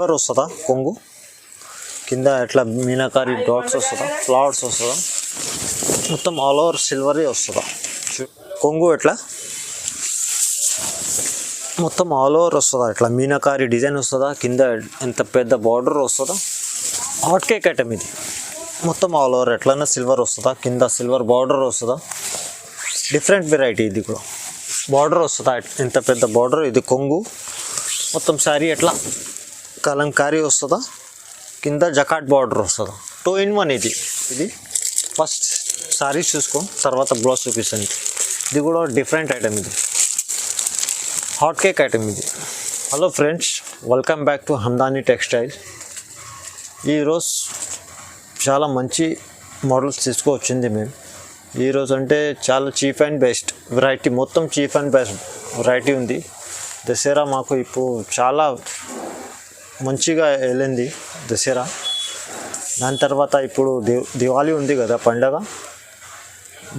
Silver వస్తుందా కొంగు, కింద ఎట్లా మీనాకారి డాట్స్ వస్తుందా, ఫ్లవర్స్ వస్తుందా, మొత్తం ఆల్ ఓవర్ సిల్వరే వస్తుందా. కొంగు ఎట్లా మొత్తం ఆల్ ఓవర్ వస్తుందా, ఇట్లా మీనాకారి డిజైన్ వస్తుందా, కింద ఎంత పెద్ద బార్డర్ వస్తుందా. హాట్ కేక్ ఐటమ్ ఇది, మొత్తం ఆల్ ఓవర్ ఎట్లన్నా సిల్వర్ వస్తుందా, కింద సిల్వర్ బార్డర్ వస్తుందా. డిఫరెంట్ వెరైటీ ఇది కూడా. బార్డర్ వస్తుందా, ఎంత పెద్ద బార్డర్. ఇది కొంగు, మొత్తం శారీ ఎట్లా కలంకారీ వస్తుందా, కింద జకాట్ బార్డర్ వస్తుందా. 2 in 1 ఇది. ఇది ఫస్ట్ శారీ చూసుకో, తర్వాత బ్లౌజ్ చూపిస్తాను. ఇది కూడా డిఫరెంట్ ఐటమ్, ఇది హాట్ కేక్ ఐటమ్ ఇది. Hello friends, welcome back to Handani textile. ఈరోజు చాలా మంచి మోడల్స్ తీసుకువచ్చింది మేము. ఈరోజు అంటే చాలా చీప్ అండ్ బెస్ట్ వెరైటీ, మొత్తం చీప్ అండ్ బెస్ట్ వెరైటీ ఉంది. దసరా మాకు ఇప్పుడు చాలా మంచిగా వెళ్ళింది దసరా. దాని తర్వాత ఇప్పుడు దివాళీ ఉంది కదా పండగ,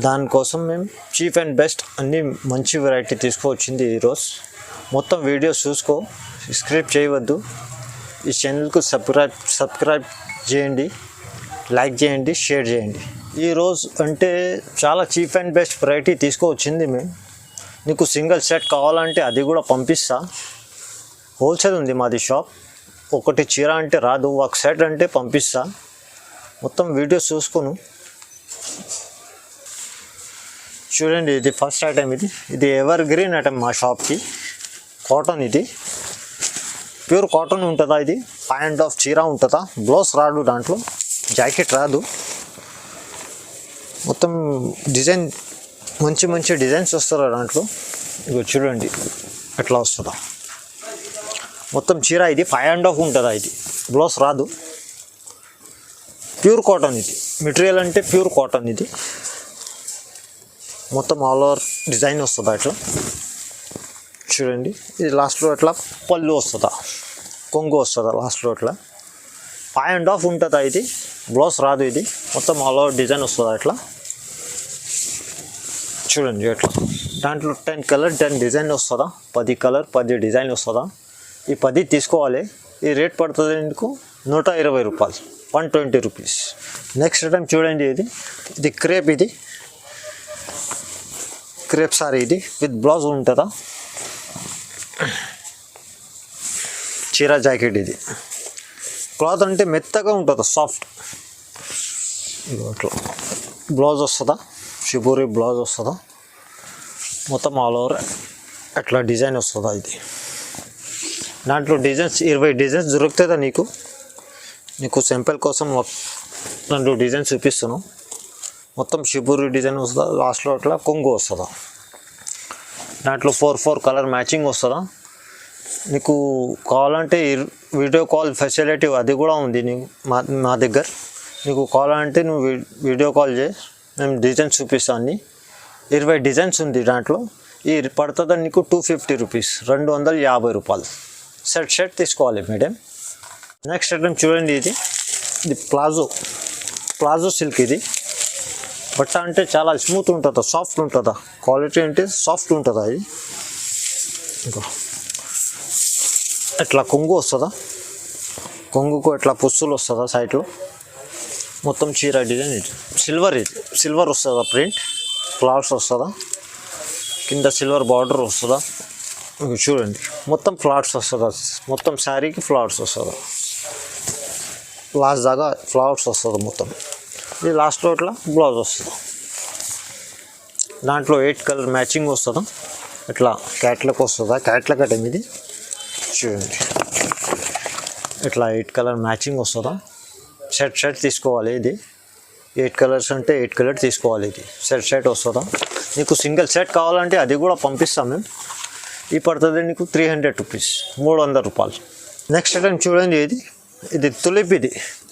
దానికోసం మేము చీప్ అండ్ బెస్ట్ అన్ని మంచి వెరైటీ తీసుకువచ్చింది ఈరోజు. మొత్తం వీడియోస్ చూసుకో, స్క్రిప్ట్ చేయవద్దు. ఈ ఛానల్కు సబ్స్క్రైబ్ చేయండి, లైక్ చేయండి, షేర్ చేయండి. ఈరోజు అంటే చాలా చీప్ అండ్ బెస్ట్ వెరైటీ తీసుకువచ్చింది మేము. నీకు సింగిల్ సెట్ కావాలంటే అది కూడా పంపిస్తా. హోల్సేల్ ఉంది మాది షాప్. ఒకటి చీర అంటే రాదు, ఒక సెట్ అంటే పంపిస్తా. మొత్తం వీడియోస్ చూసుకోను. చూడండి, ఇది ఫస్ట్ ఐటమ్. ఇది ఎవర్ గ్రీన్ ఐటమ్ మా షాప్కి. కాటన్, ఇది ప్యూర్ కాటన్ ఉంటుందా. ఇది 5.5 చీర ఉంటుందా. బ్లౌజ్ రాదు, దాంట్లో జాకెట్ రాదు. మొత్తం డిజైన్ మంచి మంచి డిజైన్స్ వస్తారా దాంట్లో. ఇగో చూడండి ఎట్లా వస్తుందా. మొత్తం చీర ఇది 5.5 ఉంటుందా. ఇది బ్లౌజ్ రాదు. ప్యూర్ కాటన్, ఇది మెటీరియల్ అంటే ప్యూర్ కాటన్. ఇది మొత్తం ఆల్ ఓవర్ డిజైన్ వస్తుందా ఇట్లా. చూడండి, ఇది లాస్ట్లో అట్లా పళ్ళు వస్తుందా, కొంగు వస్తుందా లాస్ట్లో అట్లా. 5.5 ఉంటుందా. ఇది బ్లౌజ్ రాదు. ఇది మొత్తం ఆల్ ఓవర్ డిజైన్ వస్తుందా ఇట్లా. చూడండి ఎట్లా. దాంట్లో 10 కలర్ 10 డిజైన్ వస్తుందా, 10 కలర్ 10 డిజైన్ వస్తుందా. ఈ 10 తీసుకోవాలి. ఈ రేట్ పడుతుంది మీకు 120 రూపాయలు, 120 రూపీస్. నెక్స్ట్ ఐటమ్ చూడండి, ఇది క్రేప్. ఇది క్రేప్ సారీ, ఇది విత్ బ్లౌజ్ ఉంటుందా. చీర జాకెట్. ఇది క్లాత్ అంటే మెత్తగా ఉంటుందా, సాఫ్ట్. అట్లా బ్లౌజ్ వస్తుందా, షిబూరి బ్లౌజ్ వస్తుందా. మొత్తం ఆల్ ఓవర్ అట్లా డిజైన్ వస్తుందా. ఇది దాంట్లో డిజైన్స్ 20 డిజైన్స్ దొరుకుతుందా నీకు సింపుల్ కోసం 2 డిజైన్స్ చూపిస్తున్నాను. మొత్తం షిబూరి డిజైన్ వస్తుందా, లాస్ట్లో అట్లా కొంగు వస్తుందా. దాంట్లో 4 కలర్ మ్యాచింగ్ వస్తుందా. నీకు కావాలంటే వీడియో కాల్ ఫెసిలిటీ అది కూడా ఉంది మా దగ్గర. నీకు కావాలంటే నువ్వు వీడియో కాల్ చేసి మేము డిజైన్స్ చూపిస్తాను. అన్ని 20 డిజైన్స్ ఉంది దాంట్లో. ఈ పడుతుంది నీకు 250 రూపీస్, 250 రూపాయలు. సెట్ తీసుకోవాలి మేడం. నెక్స్ట్ ఐటమ్ చూడండి, ఇది ప్లాజో సిల్క్. ఇది బట్ట అంటే చాలా స్మూత్ ఉంటుందా, సాఫ్ట్ ఉంటుందా. క్వాలిటీ అంటే సాఫ్ట్ ఉంటుందా. ఇది ఇంకా ఎట్లా కొంగు వస్తుందా, కొంగుకు ఎట్లా పుస్తులు వస్తుందా సైడ్లో. మొత్తం చీర డిజైన్. ఇది సిల్వర్ వస్తుందా, ప్రింట్ ఫ్లవర్స్ వస్తుందా, కింద సిల్వర్ బార్డర్ వస్తుందా. చూడండి మొత్తం ఫ్లవర్స్ వస్తుందా, మొత్తం శారీకి ఫ్లవర్స్ వస్తుందా. లాస్ట్ దాకా ఫ్లవర్స్ వస్తుంది మొత్తం. ఇది లాస్ట్లో ఇట్లా బ్లౌజ్ వస్తుంది. దాంట్లో 8 కలర్ మ్యాచింగ్ వస్తుందా. ఇట్లా క్యాట్లాగ్ వస్తుందా, క్యాట్లాగ్ ఐటమ్. ఇది చూడండి ఇట్లా 8 కలర్ మ్యాచింగ్ వస్తుందా. సెట్ తీసుకోవాలి. ఇది 8 కలర్స్ అంటే 8 కలర్ తీసుకోవాలి. ఇది సెట్ వస్తుందా. నీకు సింగిల్ సెట్ కావాలంటే అది కూడా పంపిస్తాం మేము. ఈ పడుతుంది నీకు 300 రూపీస్, 300 రూపాయలు. నెక్స్ట్ ఐటమ్ చూడండి, ఇది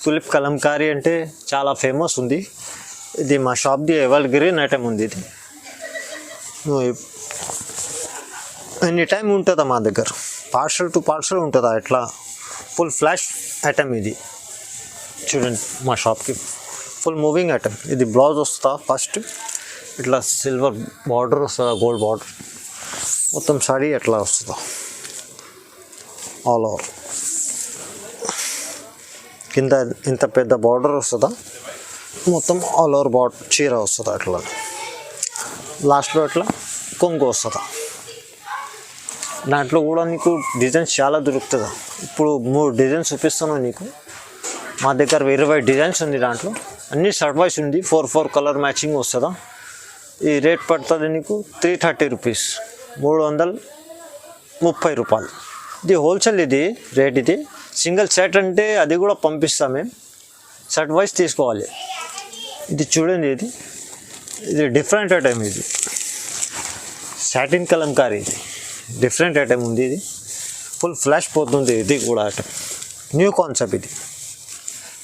తులిప్ కలంకారీ అంటే చాలా ఫేమస్ ఉంది. ఇది మా షాప్ది ఎవర్ గ్రీన్ ఐటమ్ ఉంది. ఇది ఎనీ టైం ఉంటుందా మా దగ్గర. పార్సల్ టు పార్సల్ ఉంటుందా. ఇట్లా ఫుల్ ఫ్లాష్ ఐటమ్. ఇది చూడండి మా షాప్కి ఫుల్ మూవింగ్ ఐటమ్. ఇది బ్లౌజ్ వస్తుందా. ఫస్ట్ ఇట్లా సిల్వర్ బార్డర్ వస్తుందా, గోల్డ్ బార్డర్. మొత్తం సారీ ఎట్లా వస్తుందా ఆల్ ఓవర్. కింద ఇంత పెద్ద బార్డర్ వస్తుందా, మొత్తం ఆల్ ఓవర్ చీర వస్తుంది అట్లా. లాస్ట్లో అట్లా కొంగు వస్తుందా. దాంట్లో కూడా నీకు డిజైన్స్ చాలా దొరుకుతుందా. ఇప్పుడు 3 డిజైన్స్ చూపిస్తున్నాను నీకు. మా దగ్గర 20 డిజైన్స్ ఉంది. దాంట్లో అన్నీ షర్ట్ వైస్ ఉంది. 4 కలర్ మ్యాచింగ్ వస్తుందా. ఈ రేట్ పడుతుంది నీకు 330 రూపీస్, 330 రూపాయలు. ఇది హోల్సేల్, ఇది రేట్. ఇది సింగిల్ సెట్ అంటే అది కూడా పంపిస్తాం మేము, సెట్ వైస్ తీసుకోవాలి. ఇది చూడండి, ఇది డిఫరెంట్ ఐటమ్. ఇది సాటిన్ కలంకారీ, ఇది డిఫరెంట్ ఐటమ్ ఉంది. ఇది ఫుల్ ఫ్లాష్ పోతుంది. ఇది కూడా ఐటమ్ న్యూ కాన్సెప్ట్. ఇది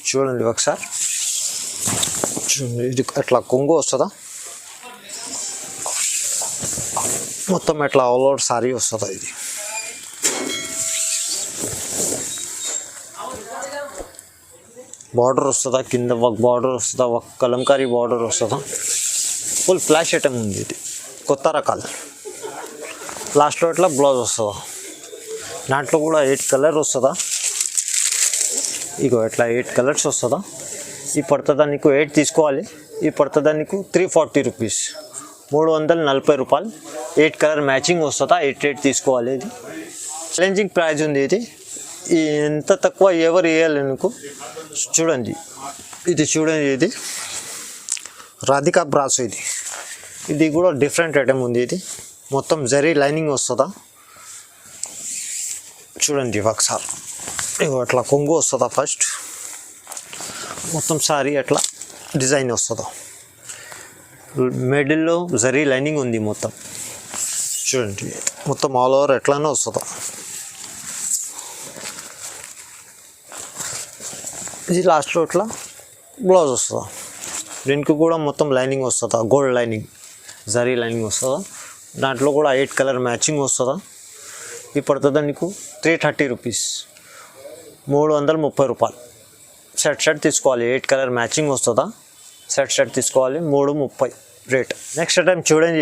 చూడండి ఒకసారి. చూడండి, ఇది అట్లా కొంగు వస్తుందా, మొత్తం ఎట్లా ఆల్ ఓవర్ సారీ వస్తుందా. ఇది బార్డర్ వస్తుందా, కింద వర్క్ బార్డర్ వస్తుందా, వర్క్ కలంకారీ బార్డర్ వస్తుందా. ఫుల్ ఫ్లాష్ ఐటమ్ ఉంది. ఇది కొత్త రకాలు. లాస్ట్లో ఇట్లా బ్లౌజ్ వస్తుందా. దాంట్లో కూడా 8 కలర్ వస్తుందా. ఇగో ఇట్లా 8 కలర్స్ వస్తుందా. ఈ పడుతుందా నీకు 8 తీసుకోవాలి. ఈ పడుతుందా నీకు 340 రూపీస్, 340 రూపాయలు. 8 కలర్ మ్యాచింగ్ వస్తుందా. 8 తీసుకోవాలి. ఇది ఛాలెంజింగ్ ప్రైజ్ ఉంది. ఇది ఎంత తక్కువ ఎవరు వేయాలి నీకు. చూడండి, ఇది చూడండి, ఇది రాధికా బ్రాస్. ఇది కూడా డిఫరెంట్ ఐటమ్ ఉంది. ఇది మొత్తం జరీ లైనింగ్ వస్తుందా. చూడండి ఒకసారి. ఇగో అట్లా కొంగు వస్తుందా. ఫస్ట్ మొత్తం సారీ అట్లా డిజైన్ వస్తుందా. మిడిల్లో జరీ లైనింగ్ ఉంది మొత్తం. చూడండి, మొత్తం ఆల్ ఓవర్ ఎట్లానే వస్తుందా. ఇది లాస్ట్లో ఇట్లా బ్లౌజ్ వస్తుందా. దీనికి కూడా మొత్తం లైనింగ్ వస్తుందా, గోల్డ్ లైనింగ్, జరీ లైనింగ్ వస్తుందా. దాంట్లో కూడా 8 కలర్ మ్యాచింగ్ వస్తుందా. ఇది పడుతుందా నీకు 330 రూపీస్, 330 రూపాయలు. సెట్ తీసుకోవాలి. 8 కలర్ మ్యాచింగ్ వస్తుందా. సెట్ తీసుకోవాలి, 330 రేట్. నెక్స్ట్ ఐటమ్ చూడండి,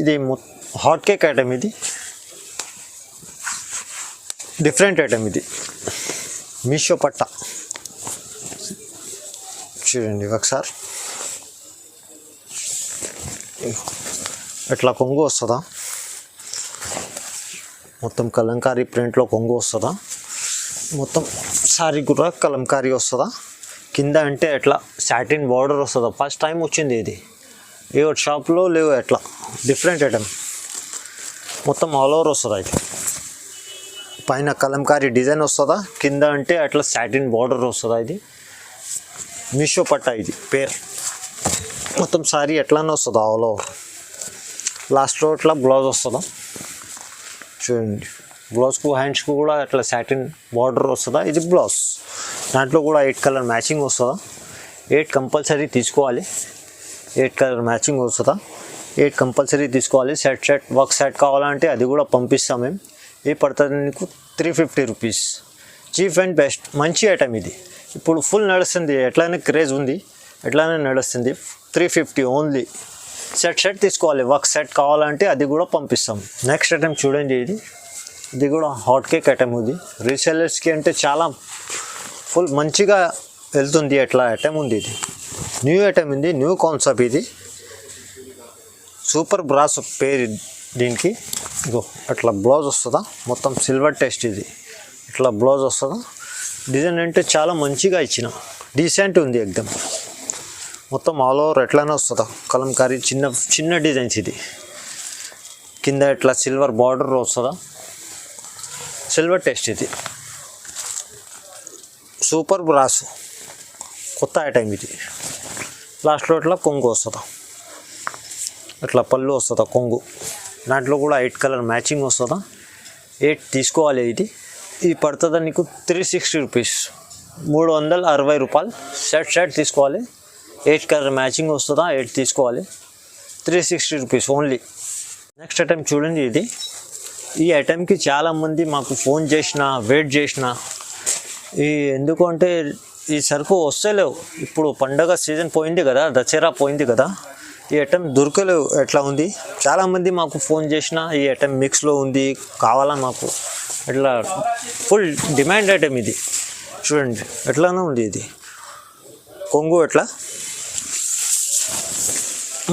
ఇది హాట్ కేక్ ఐటమ్. ఇది డిఫరెంట్ ఐటమ్. ఇది మీషో పట్ట. చూడండి ఒకసారి. ఇట్లా కొంగు వస్తుందా. మొత్తం కలంకారీ ప్రింట్లో కొంగు వస్తుందా. మొత్తం సారీ కూడా కలంకారీ వస్తుందా. కింద అంటే ఎట్లా సాటిన్ బార్డర్ వస్తుందా. ఫస్ట్ టైం వచ్చింది ఇది, ఏ షాప్లో లేవు. ఎట్లా డిఫరెంట్ ఐటమ్, మొత్తం ఆల్ ఓవర్ వస్తుందా. ఇది పైన కలంకారీ డిజైన్ వస్తుందా. కింద అంటే అట్లా సాటిన్ బార్డర్ వస్తుందా. ఇది మీషో పట్ట. ఇది పేరు. మొత్తం సారీ ఎట్లానే వస్తుందా ఆల్ ఓవర్. లాస్ట్లో ఇట్లా బ్లౌజ్ వస్తుందా. చూడండి, బ్లౌజ్కు హ్యాండ్స్కు కూడా అట్లా సాటిన్ బార్డర్ వస్తుందా. ఇది బ్లౌజ్. దాంట్లో కూడా 8 కలర్ మ్యాచింగ్ వస్తుందా. 8 కంపల్సరీ తీసుకోవాలి. 8 కలర్ మ్యాచింగ్ వస్తుందా. 8 కంపల్సరీ తీసుకోవాలి. సెట్ వర్క్ సెట్ కావాలంటే అది కూడా పంపిస్తాం మేము. ఇది పడుతుంది నీకు 350 రూపీస్. చీప్ అండ్ బెస్ట్, మంచి ఐటమ్. ఇది ఇప్పుడు ఫుల్ నడుస్తుంది. ఎట్లయినా క్రేజ్ ఉంది, ఎట్లయినా నడుస్తుంది. 350 ఓన్లీ. సెట్ తీసుకోవాలి. వర్క్ సెట్ కావాలంటే అది కూడా పంపిస్తాం. నెక్స్ట్ ఐటమ్ చూడండి, ఇది కూడా హాట్ కేక్ ఐటమ్. ఇది రీసెల్లర్స్కి అంటే చాలా ఫుల్ మంచిగా వెళ్తుంది. ఎట్లా ఐటమ్ ఉంది. ఇది న్యూ ఐటమ్ ఉంది, న్యూ కాన్సెప్ట్. ఇది సూపర్ బ్రాస్ పేరు దీనికి. ఇగో అట్లా బ్లౌజ్ వస్తుందా. మొత్తం సిల్వర్ టెస్ట్. ఇది ఇట్లా బ్లౌజ్ వస్తుందా. డిజైన్ అంటే చాలా మంచిగా ఇచ్చిన, డీసెంట్ ఉంది ఎక్దమ్. మొత్తం ఆల్ ఓవర్ ఎట్లానే వస్తుందా కలంకారీ. చిన్న డిజైన్స్. ఇది కింద ఇట్లా సిల్వర్ బార్డర్ వస్తుందా. Silver test. ఇది సూపర్ బ్రాస్, కొత్త ఐటమ్. ఇది లాస్ట్లో ఇట్లా కొంగు వస్తుందా. ఇట్లా పళ్ళు వస్తుందా కొంగు. దాంట్లో కూడా 8 కలర్ మ్యాచింగ్ వస్తుందా. 8 తీసుకోవాలి. ఇది పడుతుందా నీకు 360 రూపీస్, 360 రూపాయలు. సెట్ తీసుకోవాలి. 8 కలర్ మ్యాచింగ్ వస్తుందా. 8 తీసుకోవాలి. 360 రూపీస్ ఓన్లీ. నెక్స్ట్ ఐటమ్ చూడండి. ఈ ఐటమ్కి చాలామంది మాకు ఫోన్ చేసిన, వెయిట్ చేసిన. ఎందుకంటే ఈ సరుకు వస్తలేవు. ఇప్పుడు పండగ సీజన్ పోయింది కదా, దసరా పోయింది కదా. ఈ ఐటమ్ దొరకలేవు. ఎట్లా ఉంది. చాలామంది మాకు ఫోన్ చేసిన, ఈ ఐటమ్ మిక్స్లో ఉంది, కావాలా మాకు. ఇట్లా ఫుల్ డిమాండ్ ఐటమ్. ఇది చూడండి ఎట్లానే ఉంది ఇది కొంగు ఎట్లా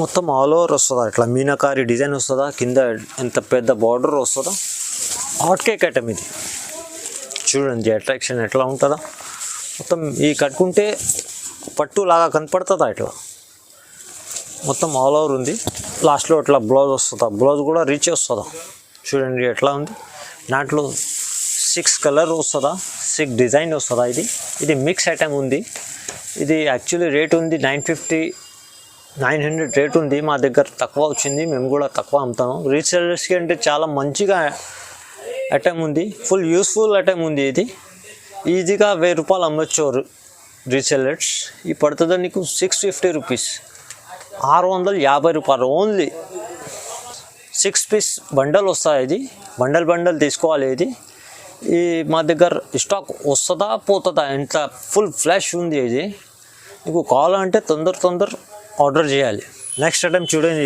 మొత్తం ఆల్ ఓవర్ వస్తుందా ఇట్లా మీనాకారి డిజైన్ వస్తుందా కింద ఎంత పెద్ద బార్డర్ వస్తుందా హాట్ కేక్ ఐటమ్ ఇది చూడండి అట్రాక్షన్ ఎట్లా ఉంటుందా మొత్తం ఈ కట్టుకుంటే పట్టు లాగా కనపడుతుందా ఇట్లా మొత్తం ఆల్ ఓవర్ ఉంది లాస్ట్లో ఇట్లా బ్లౌజ్ వస్తుందా బ్లౌజ్ కూడా రీచ్ వస్తుందా చూడండి ఎట్లా ఉంది దాంట్లో 6 కలర్ వస్తుందా 6 డిజైన్ వస్తుందా ఇది మిక్స్ ఐటమ్ ఉంది ఇది యాక్చువల్లీ రేట్ ఉంది 900 రేట్ ఉంది మా దగ్గర తక్కువ వచ్చింది మేము కూడా తక్కువ అమ్ముతాము రీసెలర్స్కి అంటే చాలా మంచిగా ఐటమ్ ఉంది ఫుల్ యూస్ఫుల్ ఐటమ్ ఉంది ఇది ఈజీగా 1000 రూపాయలు అమ్మొచ్చు రీసెలర్స్ ఈ పడుతుంది నీకు 650 రూపీస్ 650 రూపాయలు ఓన్లీ 6 పీస్ బండల్ వస్తాయి ఇది బండల్ తీసుకోవాలి ఈ మా దగ్గర స్టాక్ వస్తుందా పోతుందా ఎంత ఫుల్ ఫ్లాష్ ఉంది ఇది మీకు కావాలంటే తొందర ఆర్డర్ చేయాలి నెక్స్ట్ ఐటమ్ చూడండి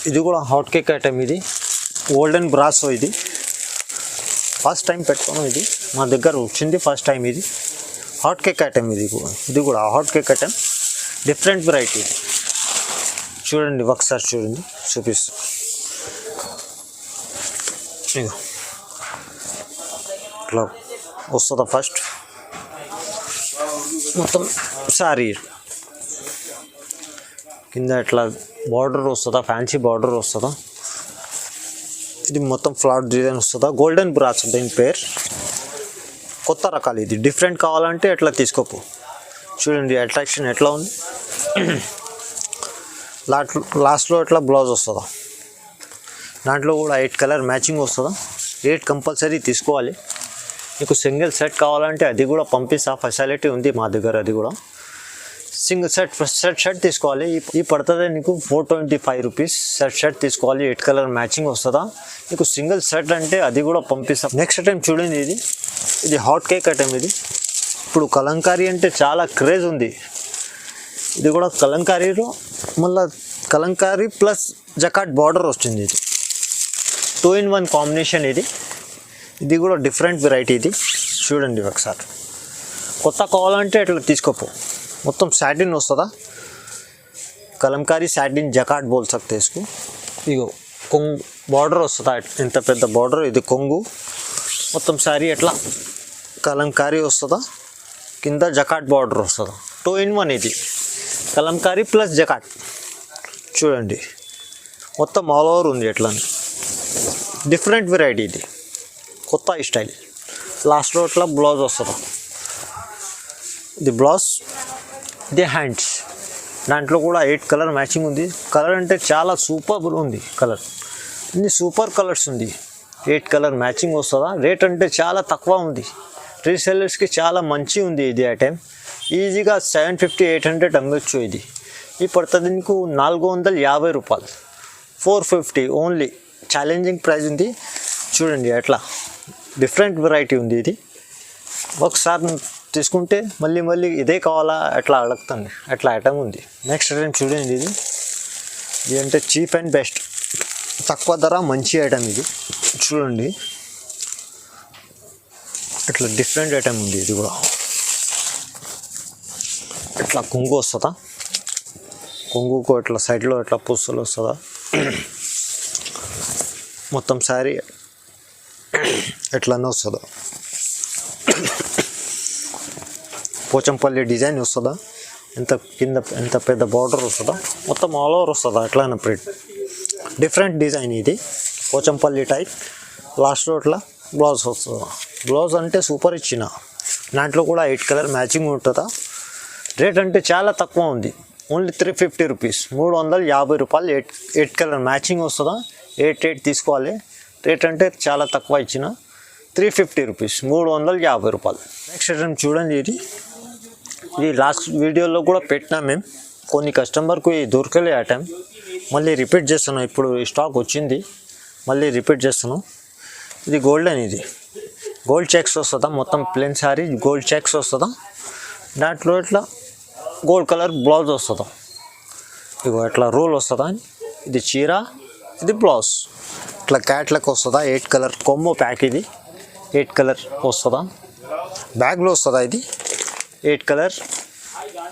ఇది కూడా హాట్ కేక్ ఐటమ్ ఇది గోల్డెన్ బ్రాస్ ఇది ఫస్ట్ టైం పెట్టుకోను ఇది మా దగ్గర వచ్చింది ఫస్ట్ టైం ఇది హాట్ కేక్ ఐటమ్ ఇది కూడా hot cake item different variety ఇది చూడండి ఒకసారి చూడండి చూపిస్తాను ఇట్లా వస్తుందా ఫస్ట్ మొత్తం సారీ కింద ఇట్లా బార్డర్ వస్తుందా ఫ్యాన్సీ బార్డర్ వస్తుందా ఇది మొత్తం ఫ్లవర్ డిజైన్ వస్తుందా గోల్డెన్ బ్రాస్ దీని పేరు కొత్త రకాలు ఇది డిఫరెంట్ కావాలంటే ఎట్లా తీసుకోపు చూడండి అట్రాక్షన్ ఎట్లా ఉంది లాస్ట్లో ఇట్లా బ్లౌజ్ వస్తుందా దాంట్లో కూడా 8 కలర్ మ్యాచింగ్ వస్తుందా 8 కంపల్సరీ తీసుకోవాలి మీకు సింగిల్ సెట్ కావాలంటే అది కూడా పంపిస్తా ఫెసిలిటీ ఉంది మా దగ్గర అది కూడా సింగిల్ సెట్ తీసుకోవాలి ఈ పడుతుంది నీకు 425 రూపీస్ సెట్ తీసుకోవాలి 8 కలర్ మ్యాచింగ్ వస్తుందా నీకు సింగిల్ సెట్ అంటే అది కూడా పంపిస్తాం నెక్స్ట్ ఐటమ్ చూడండి ఇది హాట్ కేక్ ఐటమ్ ఇది ఇప్పుడు కలంకారీ అంటే చాలా క్రేజ్ ఉంది ఇది కూడా కలంకారీలో మళ్ళీ కలంకారీ ప్లస్ జకాట్ బార్డర్ వచ్చింది ఇది 2 in 1 కాంబినేషన్ ఇది కూడా డిఫరెంట్ వెరైటీ ఇది చూడండి ఒకసారి కొత్త కావాలంటే ఇట్లా తీసుకోపో మొత్తం సాటిన్ వస్తుందా కలంకారీ సాటిన్ జకాట్ బోల్ సక్తే ఇస్కు ఇగో కొంగు బార్డర్ వస్తుందా ఎంత పెద్ద బార్డర్ ఇది కొంగు మొత్తం సారీ ఎట్లా కలంకారీ వస్తుందా కింద జకాట్ బార్డర్ వస్తుందా 2 in 1 ఇది కలంకారీ ప్లస్ జకాట్ చూడండి మొత్తం ఆల్ ఓవర్ ఉంది ఎట్లా డిఫరెంట్ వెరైటీ ఇది కొత్త స్టైల్ లాస్ట్లో ఇట్లా బ్లౌజ్ వస్తుందా ఇది బ్లౌజ్ ఇది హ్యాండ్స్ దాంట్లో కూడా 8 కలర్ మ్యాచింగ్ ఉంది కలర్ అంటే చాలా సూపర్ ఉంది కలర్ ఇన్ని సూపర్ కలర్స్ ఉంది 8 కలర్ మ్యాచింగ్ వస్తుందా రేట్ అంటే చాలా తక్కువ ఉంది రీసెల్లర్స్కి చాలా మంచి ఉంది ఇది ఐటెం ఈజీగా 750-800 అమ్మొచ్చు ఇది పడుతుంది నీకు 450 రూపాయలు 450 ఓన్లీ ఛాలెంజింగ్ ప్రైస్ ఉంది చూడండి అట్లా డిఫరెంట్ వెరైటీ ఉంది ఇది ఒకసారి తీసుకుంటే మళ్ళీ ఇదే కావాలా అట్లా అడుగుతుంది అట్లా ఐటమ్ ఉంది నెక్స్ట్ ఐటమ్ చూడండి ఇది అంటే చీప్ అండ్ బెస్ట్ తక్కువ ధర మంచి ఐటమ్ ఇది చూడండి ఇట్లా డిఫరెంట్ ఐటమ్ ఉంది ఇది కూడా ఇట్లా కొంగు వస్తుందా కొంగుకు ఇట్లా సైడ్లో ఇట్లా పుస్తులు వస్తుందా మొత్తం శారీ ఎట్లనే వస్తుందా పోచంపల్లి డిజైన్ వస్తుందా ఎంత పెద్ద బార్డర్ వస్తుందా మొత్తం ఆల్ ఓవర్ వస్తుందా ఎట్లనే ప్రింట్ డిఫరెంట్ డిజైన్ ఇది పోచంపల్లి టైప్ లాస్ట్లో ఇట్లా బ్లౌజ్ వస్తుందా బ్లౌజ్ అంటే సూపర్ ఇచ్చిన దాంట్లో కూడా 8 కలర్ మ్యాచింగ్ ఉంటుందా రేట్ అంటే చాలా తక్కువ ఉంది ఓన్లీ 350 రూపీస్ 350 రూపాయలు 8 కలర్ మ్యాచింగ్ వస్తుందా 8 తీసుకోవాలి రేట్ అంటే చాలా తక్కువ ఇచ్చిన 350 రూపీస్ 350 రూపాయలు నెక్స్ట్ ఐటమ్ చూడండి ఇది లాస్ట్ వీడియోలో కూడా పెట్టినా మేము కొన్ని కస్టమర్కు దొరకలే ఐటమ్ మళ్ళీ రిపీట్ చేస్తున్నాం ఇప్పుడు స్టాక్ వచ్చింది మళ్ళీ రిపీట్ చేస్తున్నాం ఇది గోల్డెన్ ఇది గోల్డ్ చెక్స్ వస్తుందా మొత్తం ప్లెయిన్ సారీ గోల్డ్ చెక్స్ వస్తుందా దాంట్లో ఇట్లా గోల్డ్ కలర్ బ్లౌజ్ వస్తుందా ఇగో ఇట్లా రోల్ వస్తుందా ఇది చీర ఇది బ్లౌజ్ ఇట్లా క్యాట్లాక్ వస్తుందా 8 కలర్ కొమ్మో ప్యాక్ ఇది 8 కలర్ వస్తుందా బ్యాగ్లో వస్తుందా ఇది 8 కలర్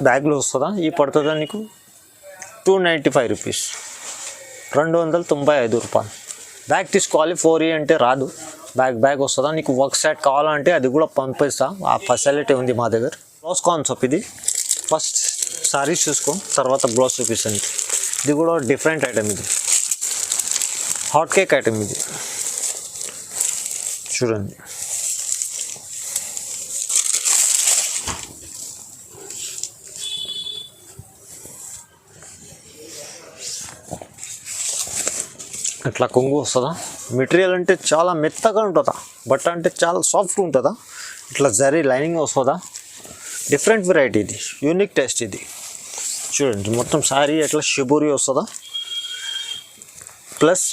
బ్యాగ్లో వస్తుందా ఈ పడుతుందా నీకు 295 రూపీస్ 295 రూపాయలు. బ్యాగ్ తీసుకోవాలి 4E అంటే రాదు. బ్యాగ్ వస్తుందా నీకు. వర్క్ సెట్ కావాలంటే అది కూడా పంపిస్తా, ఆ ఫెసిలిటీ ఉంది మా దగ్గర. బ్లౌజ్ కాన్సెప్ట్ ఇది. ఫస్ట్ సారీస్ చూసుకో, తర్వాత బ్లౌజ్ చూపిస్తాను. ఇది కూడా డిఫరెంట్ ఐటమ్, ఇది హాట్ కేక్ ఐటమ్. ఇది చూడండి, ఇట్లా కొంగు వస్తుందా. మెటీరియల్ అంటే చాలా మెత్తగా ఉంటుందా, బట్ట అంటే చాలా సాఫ్ట్గా ఉంటుందా. ఇట్లా జరీ లైనింగ్ వస్తుందా. డిఫరెంట్ వెరైటీ, ఇది యూనిక్ టేస్ట్. ఇది చూడండి, మొత్తం శారీ ఎట్లా షిబూరి వస్తుందా, ప్లస్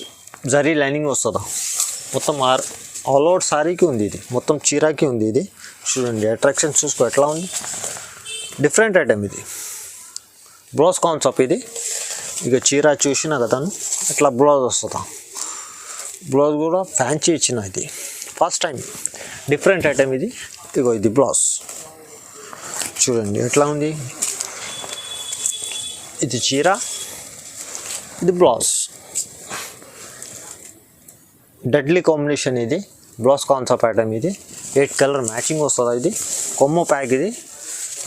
జరీ లైనింగ్ వస్తుందా. మొత్తం ఆల్ ఓవర్ శారీకి ఉంది, ఇది మొత్తం చీరాకి ఉంది. ఇది చూడండి, అట్రాక్షన్ చూసుకో ఎట్లా ఉంది. డిఫరెంట్ ఐటమ్ ఇది. బ్లౌజ్ కాన్సెప్ట్ ఇది. ఇక చీర చూసిన కదా ఇట్లా బ్లౌజ్ వస్తుందా. బ్లౌజ్ కూడా ఫ్యాన్సీ ఇచ్చిన, ఇది ఫస్ట్ టైం డిఫరెంట్ ఐటమ్ ఇది. ఇగో ఇది బ్లౌజ్ చూడండి ఎట్లా ఉంది. ఇది చీర, ఇది బ్లౌజ్. డెడ్లీ కాంబినేషన్ ఇది. బ్లౌజ్ కాన్సెప్ట్ ఐటమ్ ఇది. 8 కలర్ మ్యాచింగ్ వస్తుందా. ఇది కొమ్మో ప్యాక్, ఇది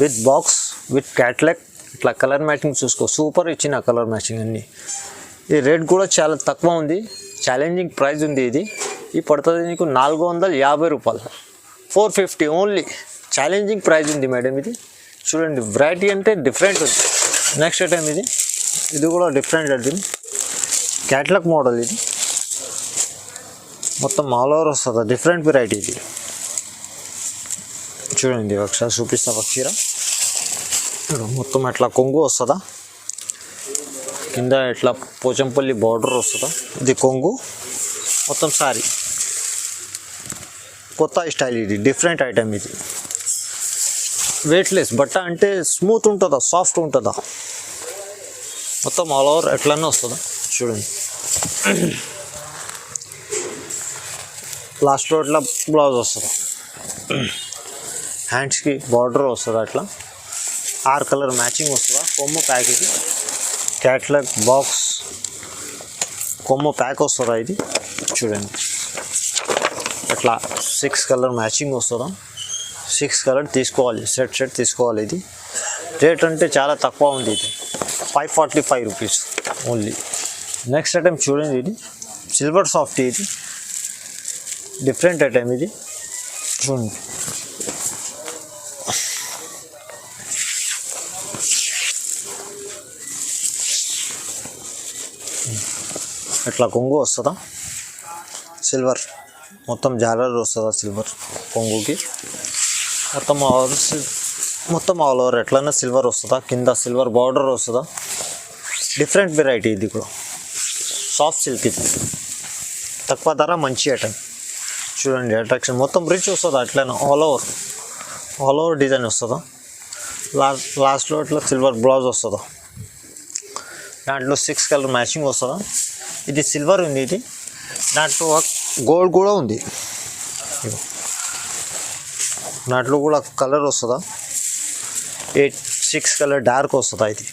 విత్ బాక్స్ విత్ క్యాట్లాగ్. ఇట్లా కలర్ మ్యాచింగ్ చూసుకో, సూపర్ ఇచ్చిన కలర్ మ్యాచింగ్ అన్నీ. ఈ రేట్ కూడా చాలా తక్కువ ఉంది, ఛాలెంజింగ్ ప్రైస్ ఉంది. ఇది పడుతుంది నీకు 450 రూపాయలు, 450 ఓన్లీ. ఛాలెంజింగ్ ప్రైస్ ఉంది మేడం. ఇది చూడండి, వెరైటీ అంటే డిఫరెంట్ ఉంది. నెక్స్ట్ ఐటమ్ ఇది కూడా డిఫరెంట్ ఐటమ్, క్యాట్లాగ్ మోడల్. ఇది మొత్తం ఆల్ ఓవర్ వస్తుంది, డిఫరెంట్ వెరైటీ. ఇది చూడండి, ఒకసారి చూపిస్తా. ఒక చీర మొత్తం అట్లా కొంగు వస్తుందా, కింద ఇట్లా పోచంపల్లి బార్డర్ వస్తుందా. ఇది కొంగు, మొత్తం సారీ కొత్త స్టైల్. ఇది డిఫరెంట్ ఐటమ్. ఇది వెయిట్లెస్ బట్ట అంటే స్మూత్ ఉంటుందా, సాఫ్ట్ ఉంటుందా. మొత్తం ఆల్ ఓవర్ ఎట్లనే వస్తుందా. చూడండి, లాస్ట్లో ఇట్లా బ్లౌజ్ వస్తుందా. హ్యాండ్స్కి బార్డర్ వస్తుందా. అట్లా 6 కలర్ మ్యాచింగ్ వస్తుందా. కొమ్ము ప్యాక్, ఇది క్యాట్లాగ్ బాక్స్ కొమ్ము ప్యాక్ వస్తుందా. ఇది చూడండి, అట్లా 6 కలర్ మ్యాచింగ్ వస్తుందా. 6 కలర్ తీసుకోవాలి, సెట్ తీసుకోవాలి. ఇది రేట్ అంటే చాలా తక్కువ ఉంది. ఇది 545 రూపీస్ ఓన్లీ. నెక్స్ట్ ఐటమ్ చూడండి, ఇది సిల్వర్ సాఫ్ట్. ఇది డిఫరెంట్ ఐటమ్. ఇది చూడండి, ఇట్లా కొంగు వస్తుందా. సిల్వర్ మొత్తం జాలర్ వస్తుందా. సిల్వర్ కొంగుకి మొత్తం ఆల్ ఓవర్ ఎట్లన్నా సిల్వర్ వస్తుందా. కింద సిల్వర్ బార్డర్ వస్తుందా. Different variety. ఇది కూడా సాఫ్ట్ సిల్క్. ఇది తక్కువ ధర, మంచి ఐటమ్. చూడండి, అట్రాక్షన్ మొత్తం రిచ్ వస్తుందా. అట్లనే ఆల్ ఓవర్ డిజైన్ వస్తుందా. లాస్ట్లో ఇట్లా సిల్వర్ బ్లౌజ్ వస్తుందా. దాంట్లో 6 కలర్ మ్యాచింగ్ వస్తుందా. ఇది సిల్వర్ ఉంది. ఇది దాంట్లో గోల్డ్ కూడా ఉంది. దాంట్లో కూడా కలర్ వస్తుందా. 6 కలర్ డార్క్ వస్తుందా. ఇది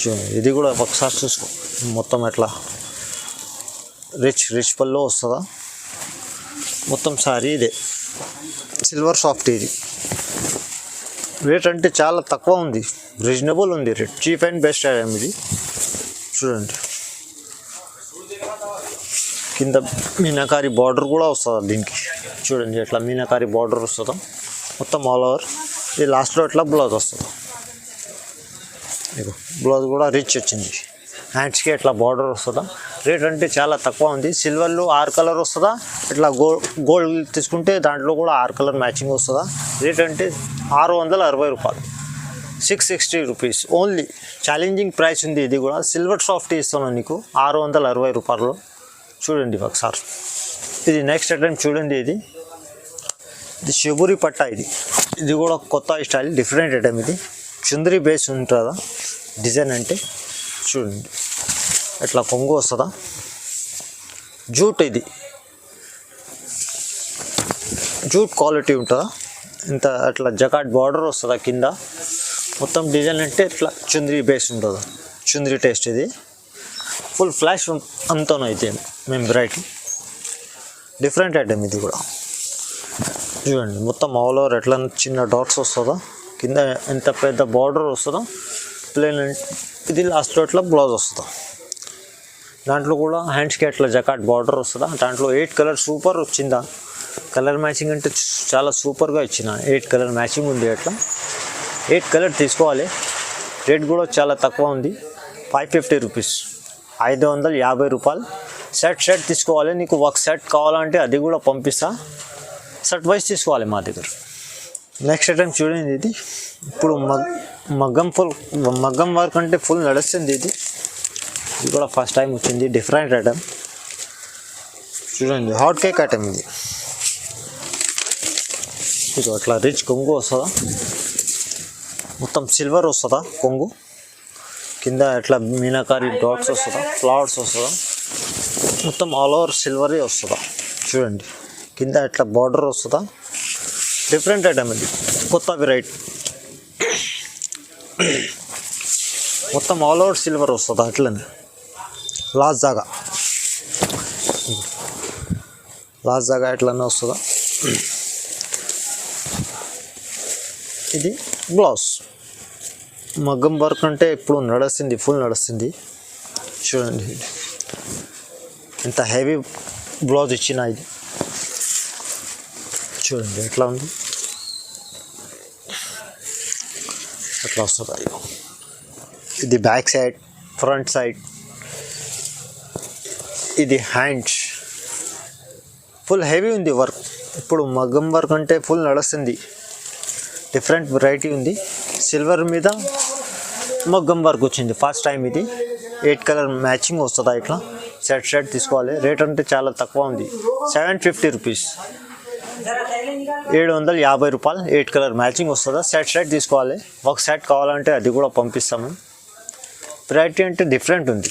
చూడండి, ఇది కూడా ఒకసారి చూసుకో. మొత్తం ఎట్లా రిచ్ పల్లో వస్తుందా. మొత్తం సారీ ఇదే సిల్వర్ సాఫ్ట్. ఇది రేట్ అంటే చాలా తక్కువ ఉంది, రీజనబుల్ ఉంది rate. Cheap and best item. ఇది చూడండి, కింద మీనాకారి బార్డర్ కూడా వస్తుందా దీనికి. చూడండి, ఎట్లా మీనాకారి బార్డర్ వస్తుందా. మొత్తం ఆల్ ఓవర్. ఇది లాస్ట్లో ఇట్లా బ్లౌజ్ వస్తుంది. ఇగో బ్లౌజ్ కూడా రిచ్ వచ్చింది. హ్యాండ్స్కి ఎట్లా బార్డర్ వస్తుందా. రేట్ అంటే చాలా తక్కువ ఉంది. సిల్వర్లో 6 కలర్ వస్తుందా. ఇట్లా గోల్డ్ తీసుకుంటే దాంట్లో కూడా 6 కలర్ మ్యాచింగ్ వస్తుందా. రేట్ అంటే 660 రూపాయలు, 660 రూపీస్ ఓన్లీ. ఛాలెంజింగ్ ప్రైస్ ఉంది. ఇది కూడా సిల్వర్ సాఫ్ట్ ఇస్తున్నాను నీకు 660 రూపాయలు. చూడండి ఒకసారి. ఇది నెక్స్ట్ ఐటమ్ చూడండి. ఇది షిబూరి పట్ట. ఇది కూడా కొత్త స్టైల్, డిఫరెంట్ ఐటమ్. ఇది చుందరి బేస్ ఉంటుందా డిజైన్ అంటే. చూడండి, ఇట్లా కొంగు వస్తుందా. జూట్. ఇది జూట్ క్వాలిటీ ఉంటుందా, ఇంత అట్లా జకాట్ బార్డర్ వస్తుందా కింద. మొత్తం డిజైన్ అంటే ఇట్లా చుంద్రీ బేస్ ఉంటుంది, చుంద్రీ టేస్ట్. ఇది ఫుల్ ఫ్లాష్ అంతనో అయితే మేము వెరైటీ డిఫరెంట్ ఐటమ్. ఇది కూడా చూడండి, మొత్తం ఆల్ ఓవర్ ఎట్లా చిన్న డాట్స్ వస్తుందో, కింద ఎంత పెద్ద బార్డర్ వస్తుందో ప్లేన్. ఇది లాస్ట్లో ఇట్లా బ్లౌజ్ వస్తుందా, దాంట్లో కూడా హ్యాండ్స్కి అట్లా జకాట్ బార్డర్ వస్తుందా. దాంట్లో 8 కలర్ సూపర్ వచ్చిందా. కలర్ మ్యాచింగ్ అంటే చాలా సూపర్గా ఇచ్చిన 8 కలర్ మ్యాచింగ్ ఉంది. అట్లా 8 కలర్ తీసుకోవాలి. రేట్ కూడా చాలా తక్కువ ఉంది, 550 రూపీస్, 550 రూపాయలు. సెట్ తీసుకోవాలి. నీకు ఒక సెట్ కావాలంటే అది కూడా పంపిస్తా, సెట్ వైజ్ తీసుకోవాలి మా దగ్గర. నెక్స్ట్ ఐటమ్ చూడండి, ఇది ఇప్పుడు మగ్గం వర్క్ అంటే ఫుల్ నడుస్తుంది. ఇది కూడా ఫస్ట్ టైం వచ్చింది, డిఫరెంట్ ఐటమ్. చూడండి, హాట్ కేక్ ఐటమ్ ఇది. ఇది అట్లా రిచ్ కొంగు వస్తుందా, మొత్తం సిల్వర్ వస్తుందా కొంగు, కింద ఎట్లా మీనాకారి డాట్స్ వస్తుందా, ఫ్లవర్స్ వస్తుందా, మొత్తం ఆల్ ఓవర్ సిల్వరే వస్తుందా. చూడండి, కింద ఎట్లా బార్డర్ వస్తుందా. డిఫరెంట్ ఐటమ్ ఇది, కొత్త వెరైటీ. మొత్తం ఆల్ ఓవర్ సిల్వర్ వస్తుందా. అట్లనే లాస్ట్ జాగా ఎట్లనే వస్తుందా. ఇది బ్లౌజ్ మగ్గం వర్క్ అంటే ఇప్పుడు నడుస్తుంది, ఫుల్ నడుస్తుంది. చూడండి, ఎంత హెవీ బ్లౌజ్ ఇచ్చిన. ఇది చూడండి ఎట్లా ఉంది, ఎట్లా వస్తుంది. ఇది బ్యాక్ సైడ్, ఫ్రంట్ సైడ్. ఇది హ్యాండ్స్, ఫుల్ హెవీ ఉంది వర్క్. ఇప్పుడు మగ్గం వర్క్ అంటే ఫుల్ నడుస్తుంది, డిఫరెంట్ వెరైటీ ఉంది. సిల్వర్ మీద మగ్గం వర్క్ వచ్చింది ఫస్ట్ టైం. ఇది 8 కలర్ మ్యాచింగ్ వస్తుందా. ఇట్లా సెట్ తీసుకోవాలి. రేట్ అంటే చాలా తక్కువ ఉంది, 750 రూపీస్, 750 రూపాయలు. 8 కలర్ మ్యాచింగ్ వస్తుందా. సెట్ తీసుకోవాలి. ఒక సెట్ కావాలంటే అది కూడా పంపిస్తాము. వెరైటీ అంటే డిఫరెంట్ ఉంది.